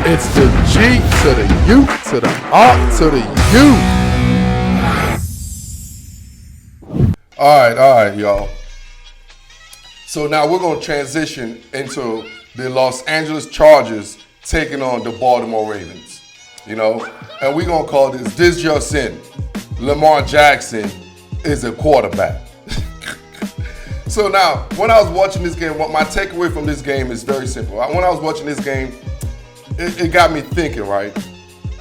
It's the G to the U to the R to the U. All right, y'all. So now we're going to transition into the Los Angeles Chargers taking on the Baltimore Ravens. You know, and we're going to call this just in. Lamar Jackson is a quarterback. So now, when I was watching this game, what my takeaway from this game is very simple. When I was watching this game, it got me thinking, right?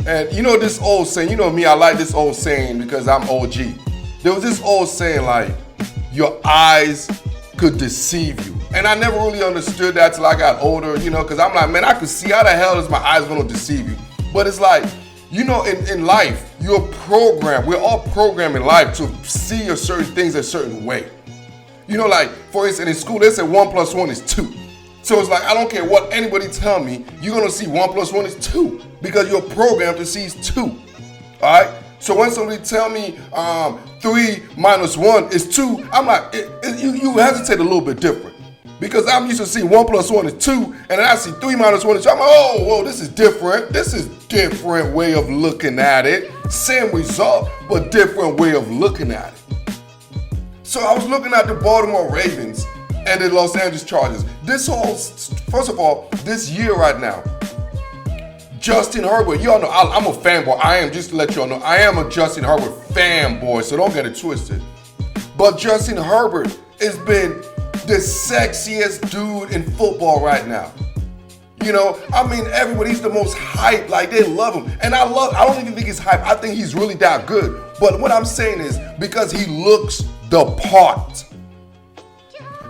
And you know this old saying, you know me, I like this old saying because I'm OG. There was this old saying like, your eyes could deceive you. And I never really understood that till I got older, you know, because I'm like, man, I could see how the hell is my eyes gonna deceive you? But it's like, you know, in life, you're programmed, we're all programmed in life to see a certain things a certain way. You know, like, for instance, in school, they say 1 + 1 is 2. So it's like, I don't care what anybody tell me, you're gonna see 1 + 1 is 2 because you're programmed to see 2. All right? So when somebody tell me 3 - 1 is 2, I'm like, you hesitate a little bit different. Because I'm used to seeing 1 + 1 is 2, and then I see 3 - 1 is 2. I'm like, oh, whoa, this is different. This is different way of looking at it. Same result, but different way of looking at it. So I was looking at the Baltimore Ravens and the Los Angeles Chargers. First of all, this year right now, Justin Herbert, y'all know I'm a fanboy. I am, just to let y'all know, I am a Justin Herbert fanboy, so don't get it twisted. But Justin Herbert has been the sexiest dude in football right now. You know, I mean, everybody's the most hyped, like they love him. And I don't even think he's hyped. I think he's really that good. But what I'm saying is because he looks the part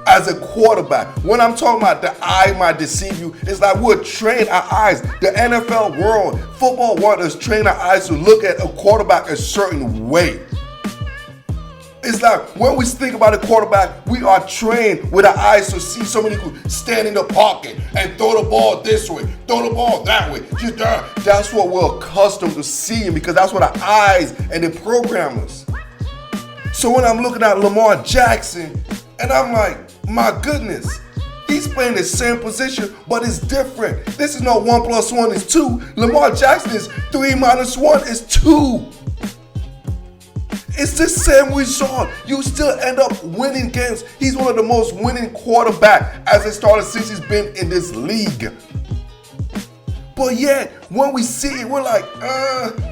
as a quarterback. When I'm talking about the eye might deceive you, it's like we're trained our eyes. The NFL world, football world is trained our eyes to look at a quarterback a certain way. It's like when we think about a quarterback, we are trained with our eyes to see somebody who stand in the pocket and throw the ball this way, throw the ball that way. That's what we're accustomed to seeing because that's what our eyes and the programmers. So when I'm looking at Lamar Jackson, and I'm like, my goodness, he's playing the same position, but it's different. This is not 1 + 1 is 2. Lamar Jackson is 3 - 1 is 2. It's the same result. You still end up winning games. He's one of the most winning quarterbacks as it started since he's been in this league. But yet, when we see it, we're like,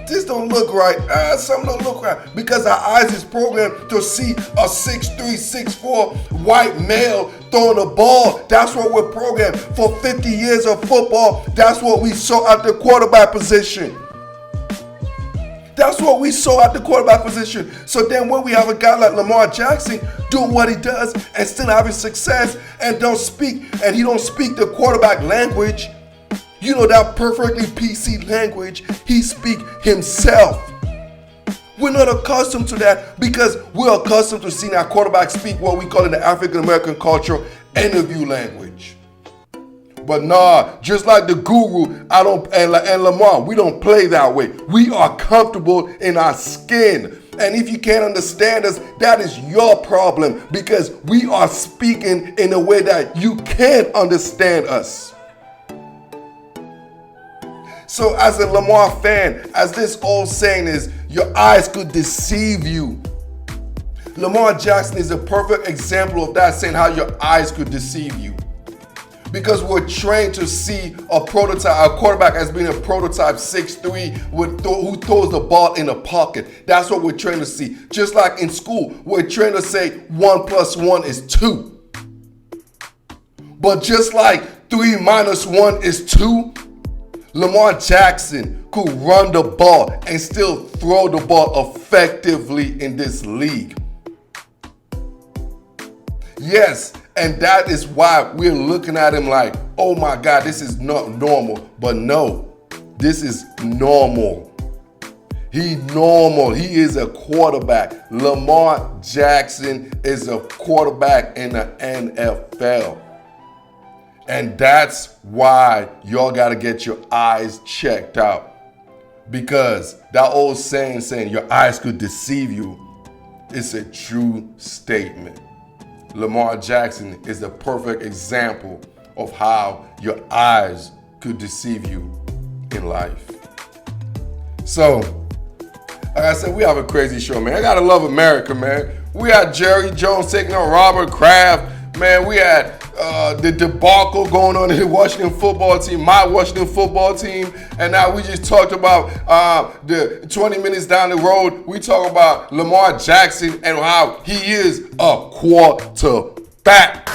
this don't look right. Something don't look right. Because our eyes is programmed to see a 6'3", 6'4" white male throwing the ball. That's what we're programmed. For 50 years of football, that's what we saw at the quarterback position. That's what we saw at the quarterback position. So then when we have a guy like Lamar Jackson doing what he does and still having success and he don't speak the quarterback language, you know that perfectly PC language, he speak himself. We're not accustomed to that because we're accustomed to seeing our quarterback speak what we call in the African American culture interview language. But nah, just like the guru, and Lamar, we don't play that way. We are comfortable in our skin. And if you can't understand us, that is your problem because we are speaking in a way that you can't understand us. So as a Lamar fan, as this old saying is, your eyes could deceive you. Lamar Jackson is a perfect example of that, saying how your eyes could deceive you. Because we're trained to see a quarterback as being a prototype 6'3" who throws the ball in the pocket. That's what we're trained to see. Just like in school, we're trained to say 1 + 1 is 2. But just like 3 - 1 is 2, Lamar Jackson could run the ball and still throw the ball effectively in this league. Yes, and that is why we're looking at him like, oh my God, this is not normal. But no, this is normal. He's normal. He is a quarterback. Lamar Jackson is a quarterback in the NFL. And that's why y'all got to get your eyes checked out. Because that old saying your eyes could deceive you, it's a true statement. Lamar Jackson is the perfect example of how your eyes could deceive you. in life. So, like I said, we have a crazy show, man. I gotta love America, man. We had Jerry Jones taking on Robert Kraft. Man, we had the debacle going on in the Washington football team, my Washington football team. And now we just talked about the 20 minutes down the road, we talk about Lamar Jackson and how he is a quarterback.